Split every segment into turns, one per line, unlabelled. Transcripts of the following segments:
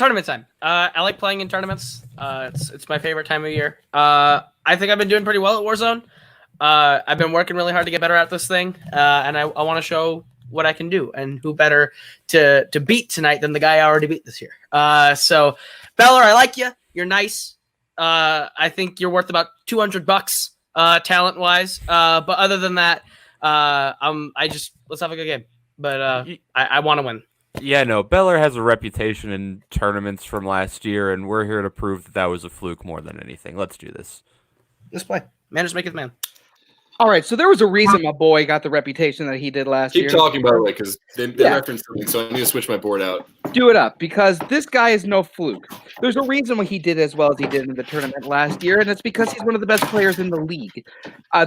tournament time. I like playing in tournaments. It's my favorite time of year. I think I've been doing pretty well at Warzone. I've been working really hard to get better at this thing, and I want to show what I can do. And who better to beat tonight than the guy I already beat this year? So, Beller, I like you. You're nice. I think you're worth about $200 talent wise. But other than that, let's have a good game. But I want to win.
Yeah, no, Beller has a reputation in tournaments from last year, and we're here to prove that was a fluke more than anything. Let's do this.
Let's play. Man just maketh man.
All right, so there was a reason my boy got the reputation that he did last year.
Keep talking, by the way, because they referenced something, so I need to switch my board out.
Do it up, because this guy is no fluke. There's a reason why he did as well as he did in the tournament last year, and it's because he's one of the best players in the league.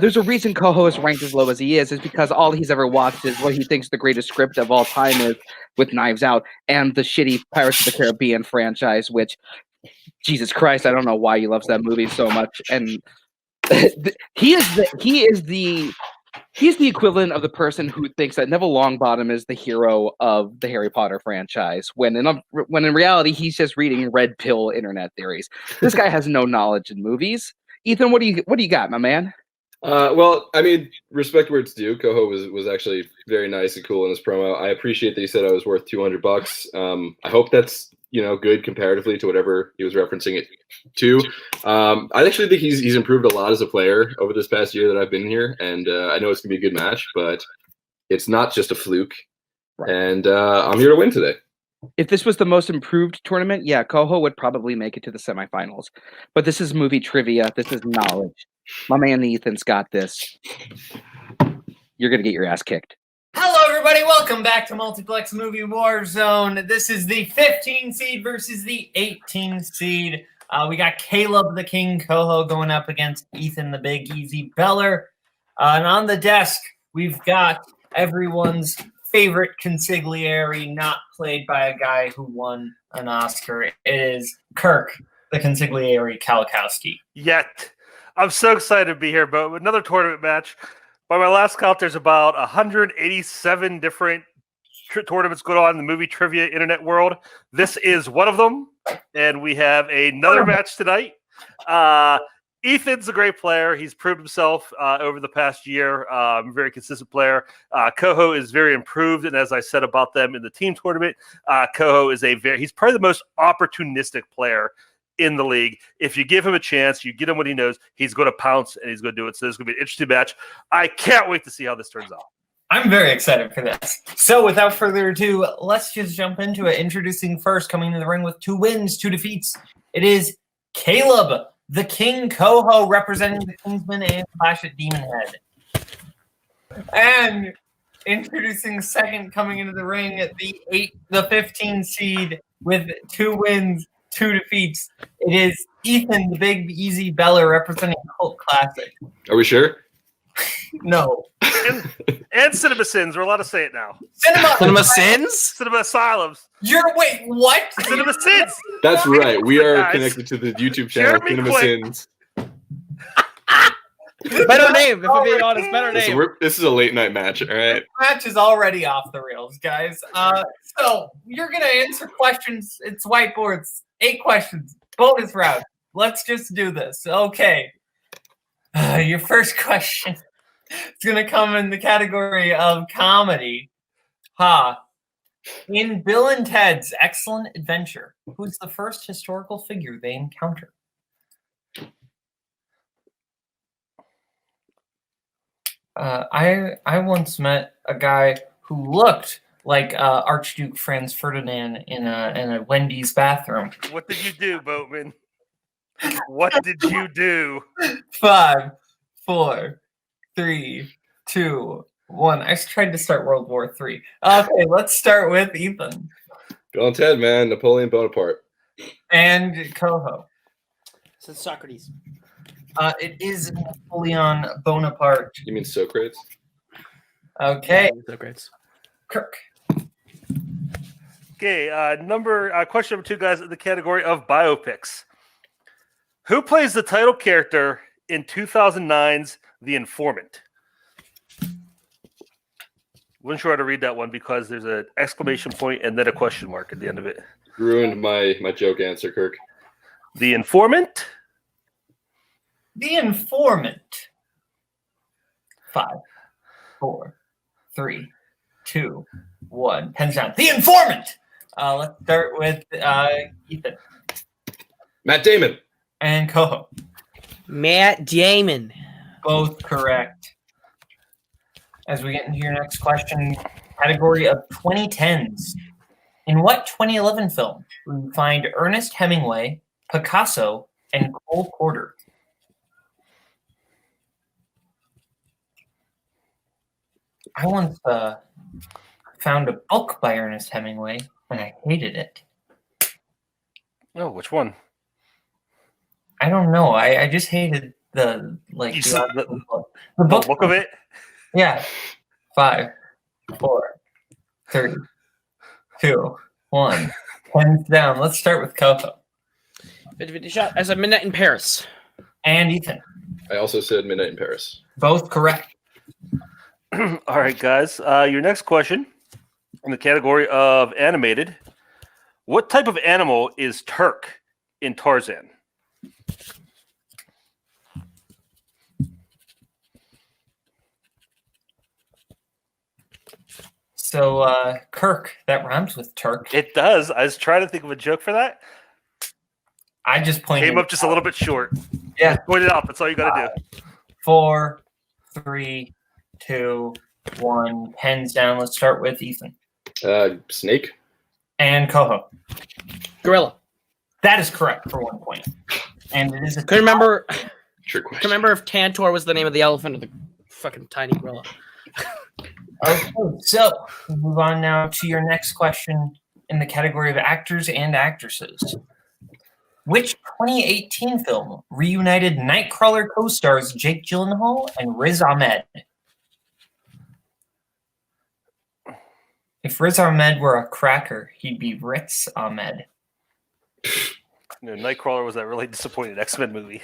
There's a reason Koho is ranked as low as he is because all he's ever watched is what he thinks the greatest script of all time is with Knives Out and the shitty Pirates of the Caribbean franchise, which, Jesus Christ, I don't know why he loves that movie so much. And he is the equivalent of the person who thinks that Neville Longbottom is the hero of the Harry Potter franchise, when in reality he's just reading red pill internet theories. This guy has no knowledge in movies. Ethan, what do you got, my man?
Well, I mean, respect where it's due. Koho was actually very nice and cool in his promo. I appreciate that he said I was worth $200. I hope that's good comparatively to whatever he was referencing it to. I actually think he's improved a lot as a player over this past year that I've been here, and I know it's gonna be a good match, but it's not just a fluke. Right. And I'm here to win today.
If this was the most improved tournament, yeah, Koho would probably make it to the semifinals. But this is movie trivia. This is knowledge. My man Ethan's got this. You're gonna get your ass kicked.
Hello, everybody. Welcome back to Multiplex Movie Warzone. This is the 15 seed versus the 18 seed. We got Kaleb the King Koho going up against Ethan the Big Easy Beller. And on the desk, we've got everyone's favorite consigliere, not played by a guy who won an Oscar. It is Kirk the consigliere Kowalkowski.
Yet. I'm so excited to be here, but another tournament match. By my last count, there's about 187 different tournaments going on in the movie trivia internet world. This is one of them, and we have another match tonight. Ethan's a great player. He's proved himself over the past year. Very consistent player. Koho is very improved, and as I said about them in the team tournament, Koho is he's probably the most opportunistic player in the league. If you give him a chance, you get him what he knows, he's going to pounce and he's going to do it. So this is going to be an interesting match. I can't wait to see how this turns out.
I'm very excited for this. So without further ado, let's just jump into it. Introducing first, coming to the ring with 2 wins, 2 defeats, it is Kaleb the King Koho, representing the Kingsman and Clash at Demon Head. And introducing second, coming into the ring at the 15 seed with 2 wins, 2 defeats, it is Ethan the Big Easy Beller, representing Cult Classic.
Are we sure?
No.
And Cinema Sins. We're allowed to say it now.
Cinema Sins?
Cinema Asylums.
Wait, what?
Cinema Sins.
That's right. We are connected to the YouTube channel, Cinema Sins.
Better name, if I'm being honest. Better name.
This is a late night match, all right?
The match is already off the rails, guys. So you're going to answer questions. It's whiteboards. 8 questions. Bonus round. Let's just do this. Okay. Your first question is going to come in the category of comedy. In Bill and Ted's Excellent Adventure, who's the first historical figure they encounter? I once met a guy who looked like Archduke Franz Ferdinand in a Wendy's bathroom.
What did you do, Boatman? What did you do?
5, 4, 3, 2, 1. I tried to start World War III. Okay, let's start with Ethan.
Bill and Ted, man. Napoleon Bonaparte.
And Koho.
So Socrates.
It is Napoleon Bonaparte.
You mean Socrates?
Okay.
Socrates.
Kirk.
Okay, question number 2, guys, in the category of biopics. Who plays the title character in 2009's The Informant? Wasn't sure how to read that one because there's an exclamation point and then a question mark at the end of it.
ruined my joke answer, Kirk.
The Informant.
The Informant. 5, 4, 3, 2, 1. Pens down. The Informant. Let's start with Ethan
Matt Damon.
and Koho.
Matt Damon.
Both correct. As we get into your next question, category of 2010s. In what 2011 film will you find Ernest Hemingway, Picasso, and Cole Porter? I once found a book by Ernest Hemingway, and I hated it.
Oh, which one?
I don't know. I just hated the
You said the
book.
book of it?
Yeah. 5, 4, 3, 2, 1. Pens down. Let's start with Koho
50-50 shot. I said Midnight in Paris.
and Ethan.
I also said Midnight in Paris.
Both correct.
All right, guys. Your next question in the category of animated. What type of animal is Turk in Tarzan?
So, Kirk, that rhymes with Turk.
It does. I was trying to think of a joke for that.
I just pointed.
Came up just a little bit short.
Yeah.
Point it out. That's all you got to do.
4, 3, 2, 1. Pens down. Let's start with Ethan
Snake.
and Koho.
Gorilla.
That is correct for 1 point. And it is a
Couldn't remember.
Trick
Couldn't
question.
remember if Tantor was the name of the elephant or the fucking tiny gorilla.
Okay, so we'll move on now to your next question in the category of actors and actresses. Which 2018 film reunited Nightcrawler co-stars Jake Gyllenhaal and Riz Ahmed? If Riz Ahmed were a cracker, he'd be Ritz Ahmed.
You know, Nightcrawler was that really disappointing X-Men movie.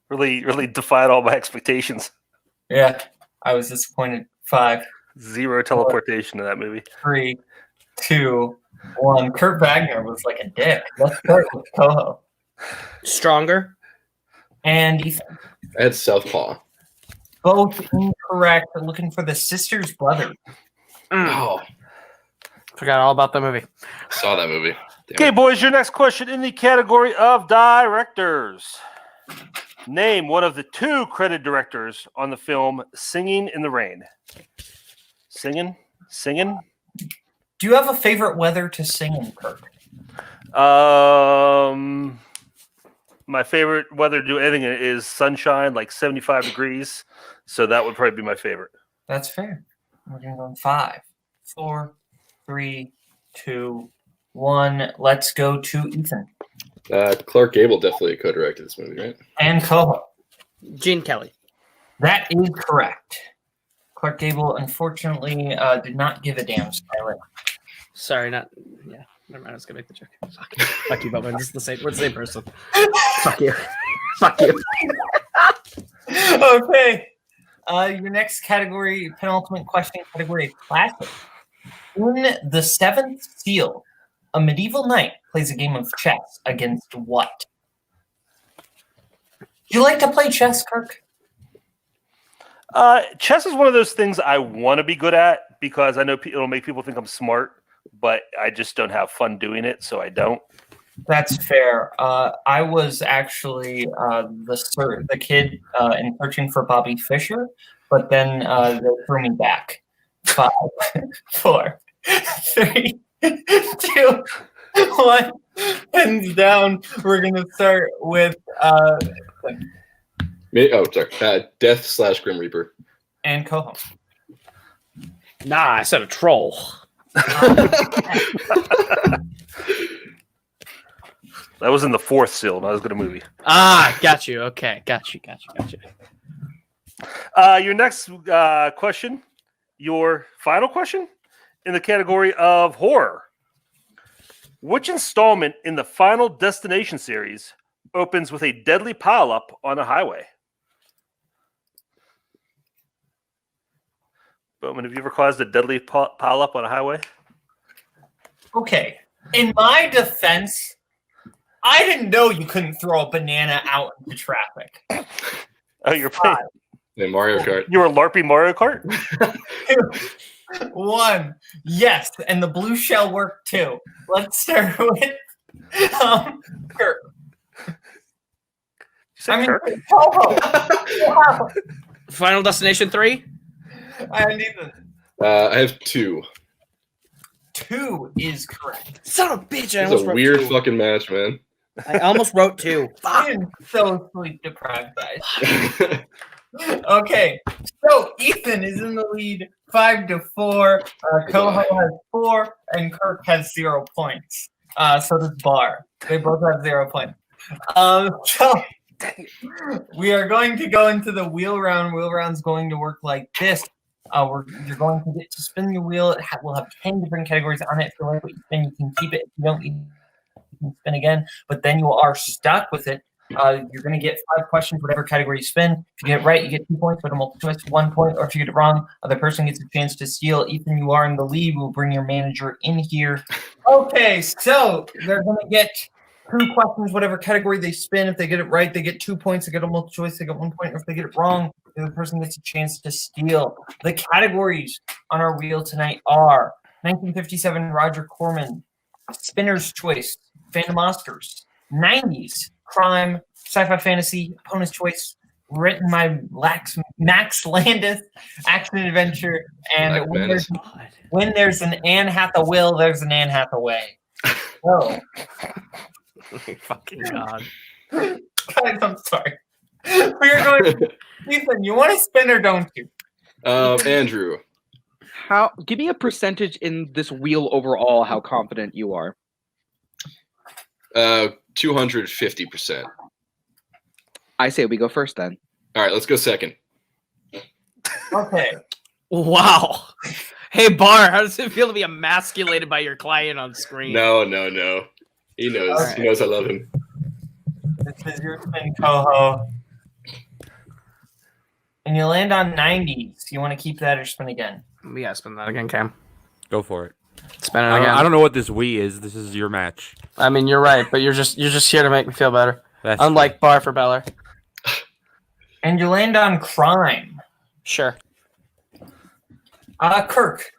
really defied all my expectations.
Yeah, I was disappointed. 5,
Zero teleportation in that movie.
3, 2, 1. Kurt Wagner was like a dick. Let's start with Koho
Stronger.
and Ethan.
I had Southpaw.
Both incorrect. We're looking for the sister's brother.
Oh,
Forgot all about the movie.
saw that movie. Damn
Okay,
it.
boys, your next question in the category of directors. Name one of the 2 credited directors on the film Singing in the Rain. Singing?
Do you have a favorite weather to sing in, Kirk?
My favorite weather to do anything is sunshine, like 75 degrees. So that would probably be my favorite.
That's fair. We're going to go in 5, 4, 3, 2, 1. Let's go to Ethan
Clark Gable definitely co-directed this movie, right?
and Koho.
Gene Kelly.
That is correct. Clark Gable, unfortunately, did not give a damn, Skyler.
Sorry, not. Yeah, never mind. I was gonna make the joke. Fuck you, Boatman. This is the same. We're the same person. Fuck you. Fuck you.
Okay. Your next category, penultimate question, category classic. In The Seventh Seal, a medieval knight plays a game of chess against what? Do you like to play chess, Kirk?
Chess is one of those things I want to be good at because I know it'll make people think I'm smart, but I just don't have fun doing it, so I don't.
That's fair. I was actually the kid in Searching for Bobby Fischer, but then they threw me back. 5, 4, 3, 2, 1. Hands down. We're gonna start with
Sorry. Death/Grim Reaper.
and Koho.
Nah, I said a troll.
That was in the 4th Seal, not as good a movie.
Ah, got you. Okay, got you.
Your next question, your final question in the category of horror. Which installment in the Final Destination series opens with a deadly pileup on a highway? Bowman, have you ever caused a deadly pileup on a highway?
Okay. In my defense, I didn't know you couldn't throw a banana out into traffic.
Oh, you're playing.
Yeah, Mario Kart.
You were LARPing Mario Kart?
2, 1. Yes, and the blue shell worked too. Let's start with Kirk.
You said Kirk?
Wow.
Final Destination 3?
And Ethan.
I have 2.
2 is correct.
Son of a bitch! I
It's
almost
a
wrote
weird
2.
fucking match, man.
I almost wrote 2.
I am so sleep deprived, guys. Okay, so Ethan is in the lead 5-4. Koho has 4, and Kirk has 0 points. So does Bar. They both have 0 points. So we are going to go into the wheel round. Wheel round's going to work like this. You're going to get to spin the wheel. We'll have 10 different categories on it. If you like what you spin, you can keep it. If you don't, you can spin again. But then you are stuck with it. You're going to get 5 questions, whatever category you spin. If you get it right, you get 2 points, but a multiple choice, 1 point. Or if you get it wrong, other person gets a chance to steal. Ethan, you are in the lead. We'll bring your manager in here. Okay, so they're going to get 2 questions, whatever category they spin. If they get it right, they get 2 points. They get a multiple choice, they get 1 point. Or if they get it wrong, the other person gets a chance to steal. The categories on our wheel tonight are 1957 Roger Corman, Spinner's Choice, Fandom Oscars, 90s Crime, Sci-Fi Fantasy, Opponent's Choice, written by Max Landis, Action Adventure, and when there's an Anne Hathaway, there's an Anne Hathaway. Oh,
Fucking God.
guys, I'm sorry. We are going. Ethan, you want to spin or don't you?
Andrew.
Give me a percentage in this wheel overall. How confident you are?
250%.
I say we go first then.
All right, let's go second.
Okay.
Wow. Hey, Bar, how does it feel to be emasculated by your client on screen?
No. He knows.
All right.
He knows I love him.
This is your spin, Koho. And you land on 90s. You want to keep that or spin again?
Yeah, spin that again, Cam.
Go for it.
Spin it again.
I don't know what this Wii is. This is your match.
I mean, you're right, but you're just here to make me feel better.
That's
Unlike Bar for Beller.
And you land on crime.
Sure.
Kirk,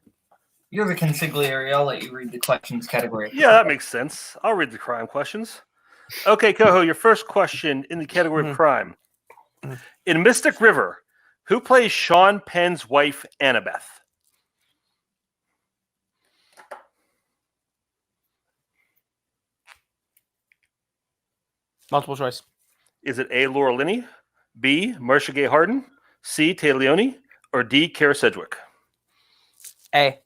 you're the consigliere. I'll let you read the questions category.
Yeah, that makes sense. I'll read the crime questions. Okay, Koho, your first question in the category of crime. In Mystic River, who plays Sean Penn's wife, Annabeth?
Multiple choice.
Is it A, Laura Linney, B, Marcia Gay Harden, C, Tay Leone, or D, Kara Sedgwick?
A.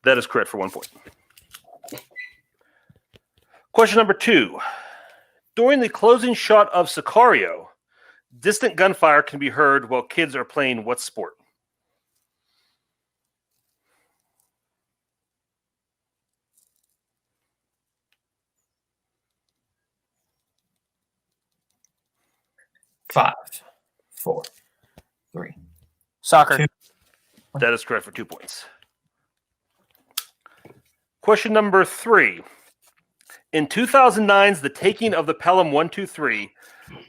That is correct for 1 point. Question number 2. During the closing shot of Sicario, distant gunfire can be heard while kids are playing what sport?
Five, 4, 3.
Soccer.
2.
That is correct for 2 points. Question number 3. In 2009's The Taking of the Pelham 123,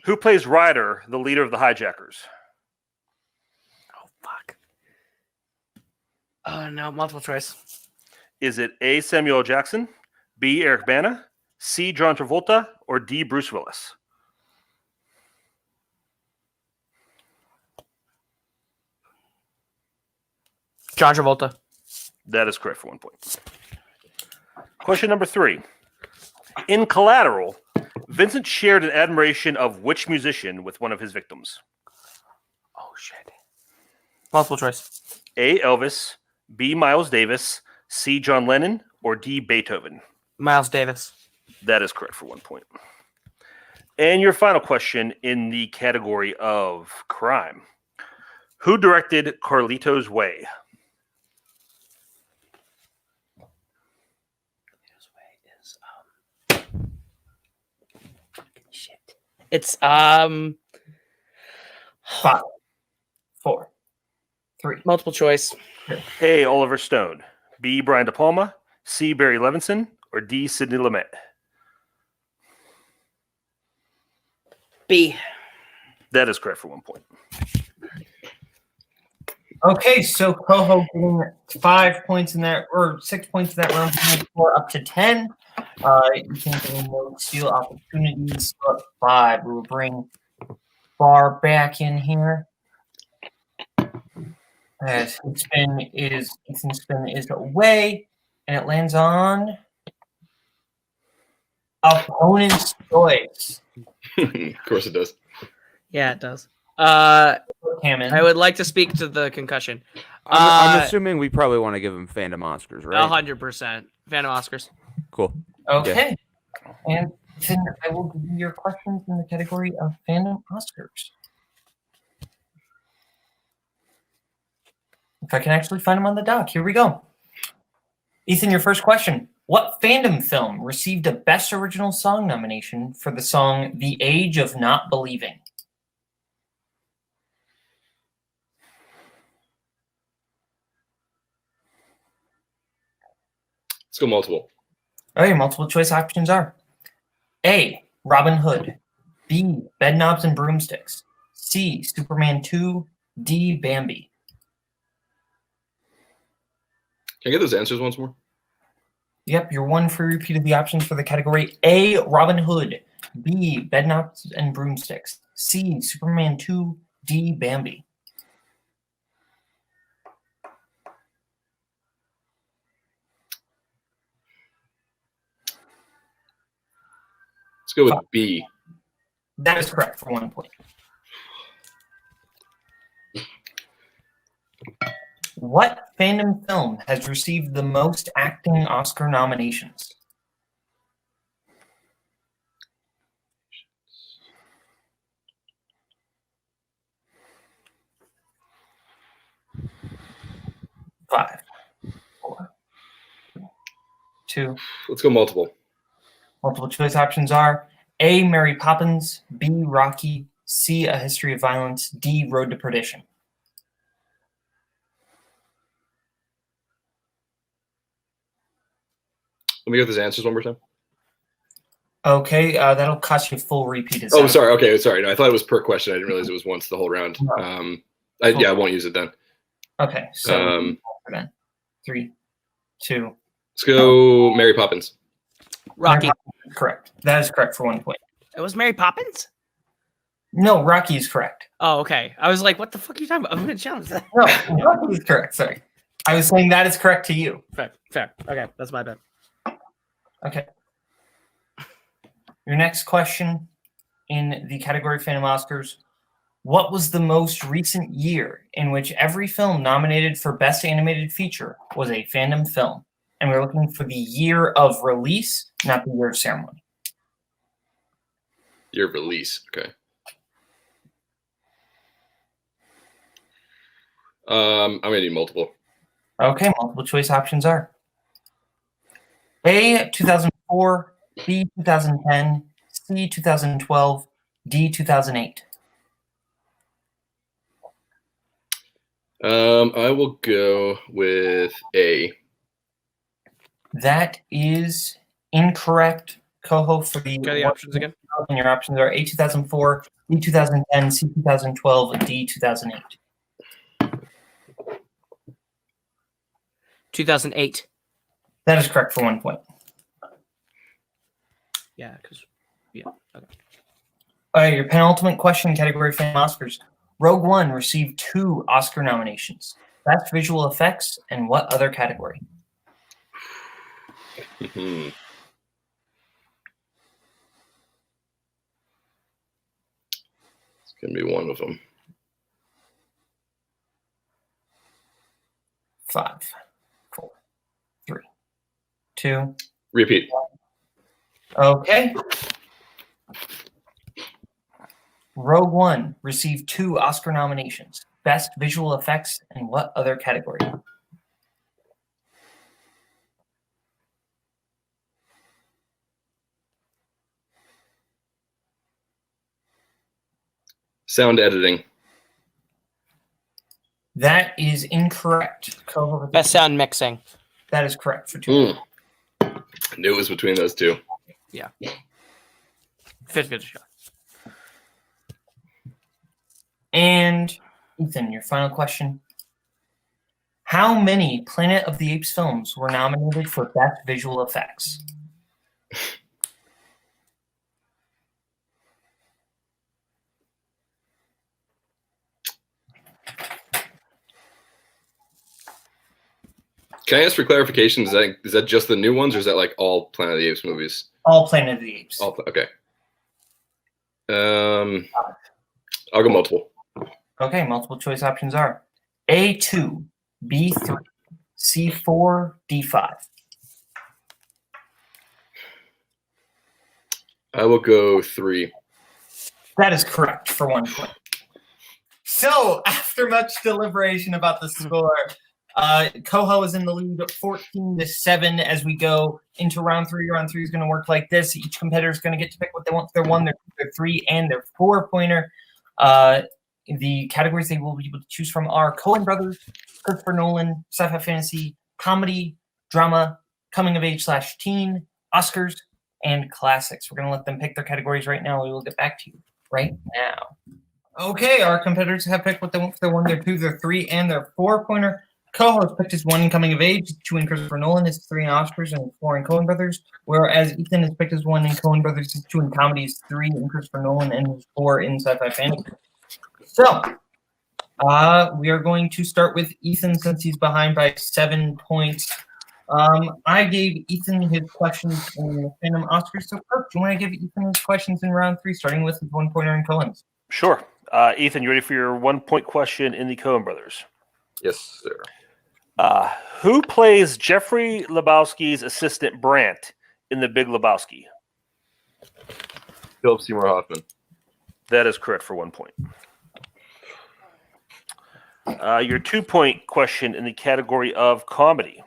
who plays Ryder, the leader of the hijackers?
Oh, fuck. Oh, no. Multiple choice.
Is it A, Samuel L. Jackson, B, Eric Bana, C, John Travolta, or D, Bruce Willis?
John Travolta.
That is correct for 1 point. Question number 3. In Collateral, Vincent shared an admiration of which musician with one of his victims?
Oh, shit. Multiple choice.
A, Elvis, B, Miles Davis, C, John Lennon, or D, Beethoven?
Miles Davis.
That is correct for 1 point. And your final question in the category of crime. Who directed Carlito's Way?
It's
5, 4, 3.
multiple choice.
A, Oliver Stone, B, Brian De Palma, C. Barry Levinson, or D. Sidney Lumet?
B.
That is correct for 1 point. Okay, so Koho getting 5 points in that, or 6 points in that round, for up to 10. You can get no steal opportunities. But 5. We will bring Bar back in here. As Ethan's spin is away, and it lands on opponent's choice.
Of course it does.
Yeah, it does.
Hammond.
I would like to speak to the concussion.
I'm assuming we probably want to give him Fandom Oscars, right?
100%. Phantom Oscars.
Cool.
Okay. And then I will give you your questions in the category of Fandom Oscars. If I can actually find them on the doc. Here we go. Ethan, your first question. What fandom film received a Best Original Song nomination for the song The Age of Not Believing?
Let's go multiple.
Okay, multiple choice options are A. Robin Hood, B. Bedknobs and Broomsticks, C. Superman 2, D. Bambi.
Can I get those answers once more?
Yep, your one free repeat of the options for the category: A. Robin Hood, B. Bedknobs and Broomsticks, C. Superman 2, D. Bambi.
Let's go with B.
That is correct for 1 point. What fandom film has received the most acting Oscar nominations? Five, 4, 2.
Let's go multiple.
Multiple choice options are A. Mary Poppins, B. Rocky, C. A History of Violence, D. Road to Perdition.
Let me get those answers one more time.
Okay, that'll cost you a full repeat.
Oh, sorry. Okay, sorry. No, I thought it was per question. I didn't realize it was once the whole round.
No.
I won't use it then.
Okay, so then 3, 2.
Let's go Mary Poppins.
Rocky.
Mary Poppins, correct. That is correct for 1 point.
It was Mary Poppins?
No, Rocky is correct.
Oh, okay. I was like, what the fuck are you talking about? I'm going to challenge that.
No, Rocky is correct. Sorry. I was saying that is correct to you.
Fair. Okay, that's my bad.
Okay. Your next question in the category Fandom Oscars. What was the most recent year in which every film nominated for Best Animated Feature was a fandom film? And we're looking for the year of release, not the year of ceremony.
Year of release. Okay. I'm going to need multiple.
Okay, multiple choice options are A, 2004, B, 2010, C, 2012, D, 2008.
I will go with A.
That is incorrect. Koho for the
Got the options again?
And your options are A, 2004, B, 2010, C, 2012, D, 2008.
2008.
That is correct for 1 point.
Yeah, because okay.
All right, your penultimate question, category Fandom Oscars. Rogue One received 2 Oscar nominations. Best Visual Effects and what other category?
Mm-hmm. It's going to be one of them.
5, 4, 3, 2.
Repeat.
Okay. Rogue One received 2 Oscar nominations. Best Visual Effects and what other category?
Sound editing.
That is incorrect.
Best sound mixing.
That is correct for 2.
I knew it was between those two.
50-50 shot.
And Ethan, your final question. How many Planet of the Apes films were nominated for Best Visual Effects?
Can I ask for clarification? Is that just the new ones, or is that like all Planet of the Apes movies?
All Planet of the Apes.
Okay. I'll go multiple.
Okay, multiple choice options are A2, B3, C4, D5.
I will go 3.
That is correct for 1 point. So, after much deliberation about the score, Koho is in the lead 14-7 as we go into round 3. Round 3 is going to work like this. Each competitor is going to get to pick what they want for their 1, their 3, and their 4-pointer. The categories they will be able to choose from are Coen Brothers, Christopher Nolan, sci-fi fantasy, comedy, drama, coming of age / teen, Oscars, and classics. We're going to let them pick their categories right now. We will get back to you right now. Okay, our competitors have picked what they want for their 1, their 2, their 3, and their 4-pointer. Koho has picked his 1 in coming of age, 2 in Christopher Nolan, his 3 in Oscars, and 4 in Coen Brothers. Whereas Ethan has picked his 1 in Coen Brothers, his 2 in comedies, 3 in Christopher Nolan, and his 4 in sci-fi fantasy. So, we are going to start with Ethan since he's behind by 7 points. I gave Ethan his questions in the Fandom Oscars. So, Kirk, do you want to give Ethan his questions in round 3, starting with his 1-pointer in Coen's?
Sure. Ethan, you ready for your 1-point question in the Coen Brothers?
Yes, sir.
Who plays Jeffrey Lebowski's assistant Brant in The Big Lebowski?
Philip Seymour Hoffman.
That is correct for 1 point. Your 2-point question in the category of comedy.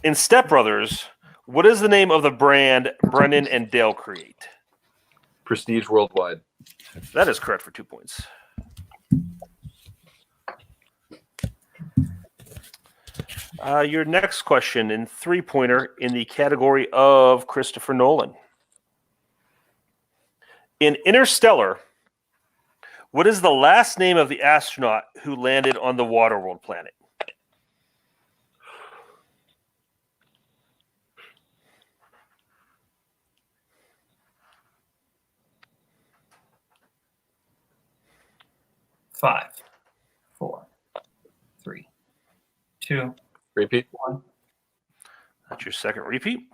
In Step Brothers, what is the name of the brand Brennan and Dale create?
Prestige Worldwide.
That is correct for 2 points. Your next question in 3-pointer in the category of Christopher Nolan. In Interstellar, what is the last name of the astronaut who landed on the Waterworld planet?
Five, 4, 3, 2,
Repeat.
1.
That's your second repeat.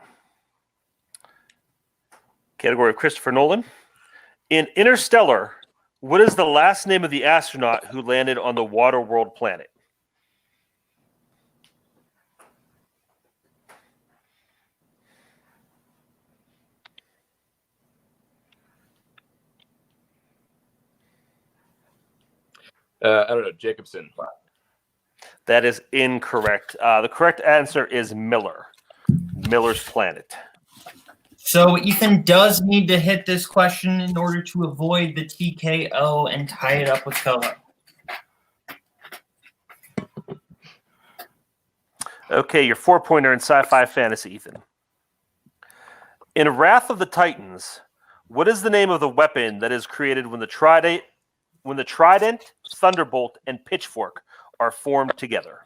Category of Christopher Nolan. In Interstellar, what is the last name of the astronaut who landed on the Waterworld planet?
I don't know. Jacobson.
That is incorrect. The correct answer is Miller. Miller's Planet.
So Ethan does need to hit this question in order to avoid the TKO and tie it up with Koho.
Okay, your 4-pointer in sci-fi fantasy, Ethan. In Wrath of the Titans, what is the name of the weapon that is created when the trident, thunderbolt, and pitchfork are formed together?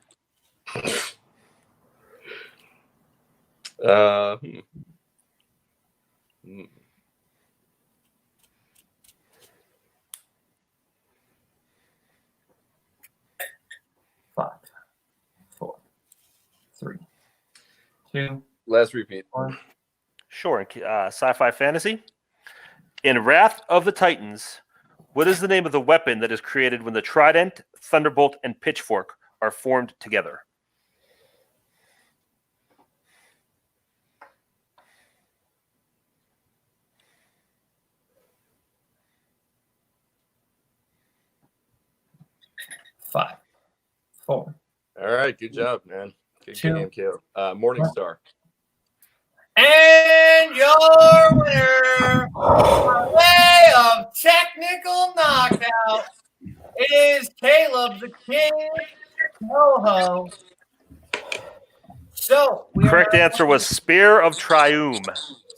Five, 4, 3, 2,
Last repeat.
1.
Sure. In sci-fi fantasy. In Wrath of the Titans, what is the name of the weapon that is created when the trident, thunderbolt, and pitchfork are formed together?
Five, 4.
All right. Good job, man. Good
2.
game, Caleb. Morningstar.
And your winner, by way of technical knockout, is Kaleb the King Koho. So
Correct answer was Spear of Triume.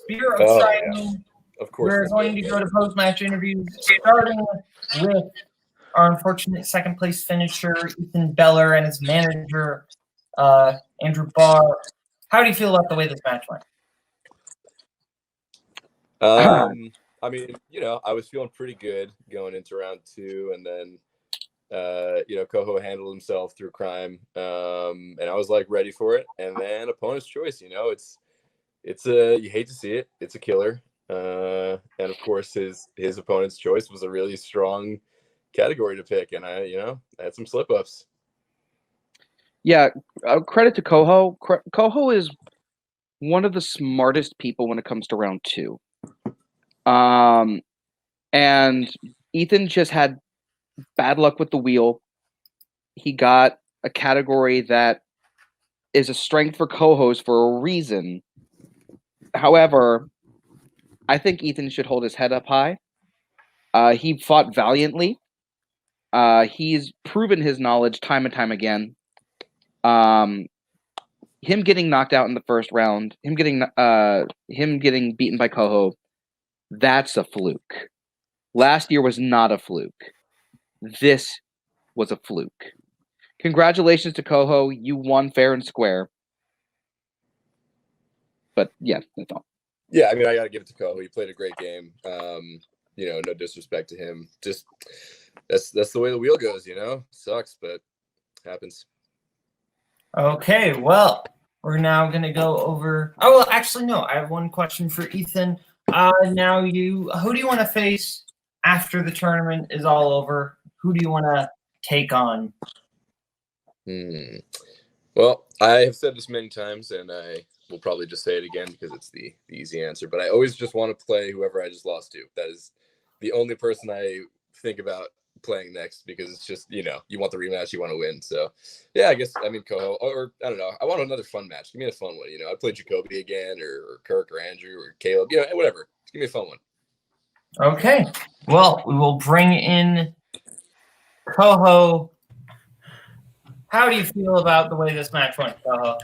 Spear of
Oh,
Triume.
Of course.
We're going to go to post-match interviews, starting with our unfortunate second-place finisher, Ethan Beller, and his manager, Andrew Barr. How do you feel about the way this match went?
I mean, I was feeling pretty good going into round 2, and then, Koho handled himself through crime, and I was like ready for it. And then opponent's choice, it's you hate to see it. It's a killer. And of course his opponent's choice was a really strong category to pick, and I had some slip ups.
Yeah, credit to Koho. Koho is one of the smartest people when it comes to round 2. And Ethan just had bad luck with the wheel. He got a category that is a strength for Kohos for a reason. However, I think Ethan should hold his head up high. He fought valiantly. He's proven his knowledge time and time again. Him getting knocked out in the first round, him getting beaten by Koho, that's a fluke. Last year was not a fluke. This was a fluke. Congratulations to Koho. You won fair and square. But yeah, that's all.
Yeah, I mean, I got to give it to Koho. He played a great game. No disrespect to him. Just that's the way the wheel goes. Sucks, but happens.
Okay, well, we're now going to go over. Oh, well, actually, no. I have one question for Ethan. Now, who do you want to face after the tournament is all over? Who do you want to take on?
Well, I have said this many times, and I will probably just say it again because it's the easy answer. But I always just want to play whoever I just lost to. That is the only person I think about playing next, because it's just, you want the rematch, you want to win. So yeah, I guess, Koho, or I don't know, I want another fun match. Give me a fun one. I play Jacoby again, or Kirk, or Andrew, or Caleb, whatever. Give me a fun one.
Okay, well, we will bring in Koho. How do you feel about the way this match went, Koho?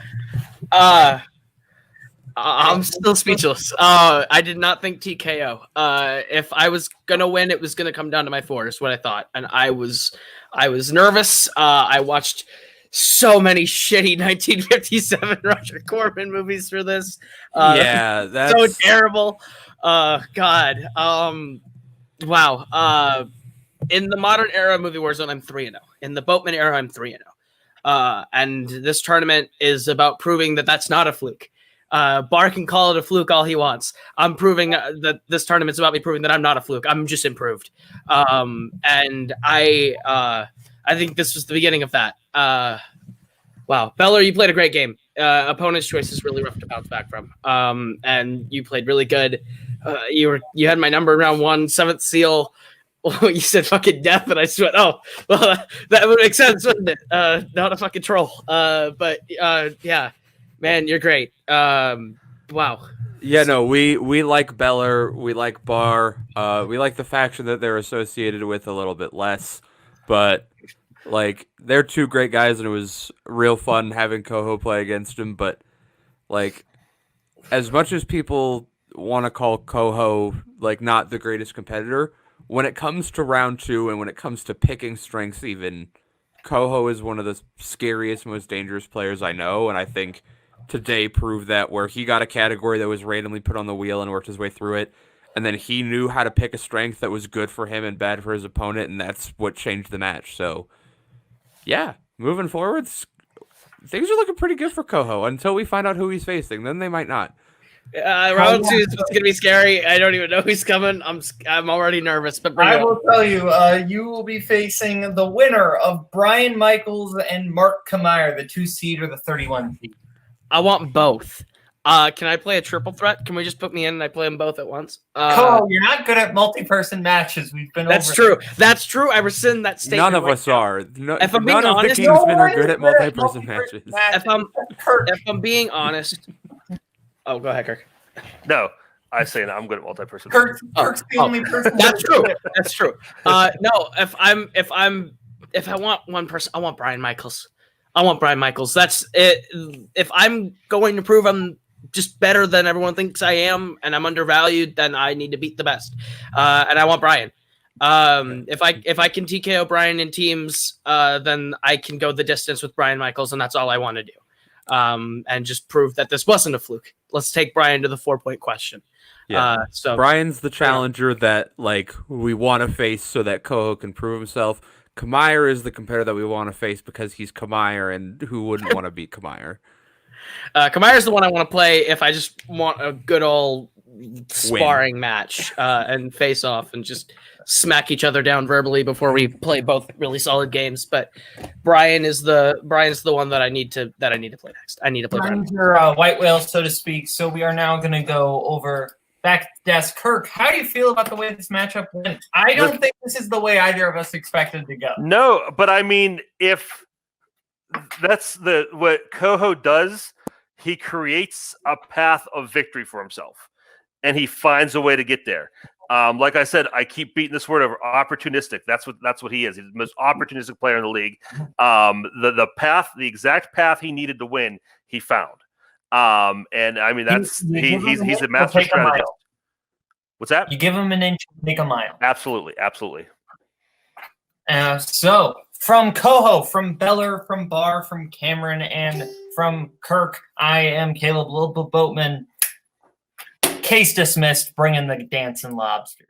I'm still speechless. I did not think TKO. If I was gonna win, it was gonna come down to my 4, is what I thought, and I was nervous. I watched so many shitty 1957 Roger Corman movies for this.
Yeah, that's
so terrible. God. Wow. In the modern era of movie Warzone, I'm 3-0. In the Boatman era, I'm 3-0. And this tournament is about proving that that's not a fluke. Barr can call it a fluke all he wants. I'm proving that this tournament's about me proving that I'm not a fluke. I'm just improved. And I think this was the beginning of that. Wow. Beller, you played a great game. Opponent's choice is really rough to bounce back from. And you played really good. You had my number in round 1, 7th seal. You said fucking death, and I just went, oh, well, that would make sense, wouldn't it? Not a fucking troll. But yeah, man, you're great. Wow.
Yeah, no, we like Beller, we like Barr, we like the faction that they're associated with a little bit less, but like they're 2 great guys, and it was real fun having Koho play against him. But like, as much as people want to call Koho like not the greatest competitor, when it comes to round 2 and when it comes to picking strengths, even Koho is one of the scariest, most dangerous players I know, and I think today proved that, where he got a category that was randomly put on the wheel and worked his way through it, and then he knew how to pick a strength that was good for him and bad for his opponent, and that's what changed the match. So yeah, moving forwards, things are looking pretty good for Koho until we find out who he's facing. Then they might not.
Round 2 is gonna be scary. I don't even know who's coming. I'm already nervous, but
I will tell you, you will be facing the winner of Brian Michaels and Mark Kamayer, the 2 seed or the 31 seed.
I want both. Can I play a triple threat? Can we just put me in and I play them both at once?
Cole, you're not good at multi-person matches. We've been
That's
over
true. That's true. I rescind that statement.
None of us are. No,
if I'm
none
being
of
honest,
the Kingsmen are good at multi-person matches.
If I'm being honest, oh, go ahead, Kirk.
No, I say no, I'm good at multi-person.
Kirk's the only person.
That's true. That's true. No, if I want one person, I want Brian Michaels. I want Brian Michaels. That's it. If I'm going to prove I'm just better than everyone thinks I am, and I'm undervalued, then I need to beat the best. And I want Brian. If I can TKO Brian in teams, then I can go the distance with Brian Michaels, and that's all I want to do. And just prove that this wasn't a fluke. Let's take Brian to the 4-point question.
Yeah.
So
Brian's the challenger that like we want to face so that Koho can prove himself. Kamair is the competitor that we want to face because he's Kamair, and who wouldn't want to beat Kamair?
Kamair is the one I want to play if I just want a good old sparring match and face off and just smack each other down verbally before we play both really solid games. But Brian's the one that I need to play next. I need to play Brian.
Your white whale, so to speak. So we are now going to go over back to desk. Kirk, how do you feel about the way this matchup went? I don't think this is the way either of us expected to go.
No, but I mean, if that's what Koho does, he creates a path of victory for himself, and he finds a way to get there. Like I said, I keep beating this word over opportunistic. That's what he is. He's the most opportunistic player in the league. The exact path he needed to win, he found. And I mean, he's a master strategist. What's that?
You give him an inch, make a mile.
Absolutely.
So from Koho, from Beller, from Bar, from Cameron, and from Kirk, I am Kaleb Boatman. Case dismissed. Bring in the dancing lobsters.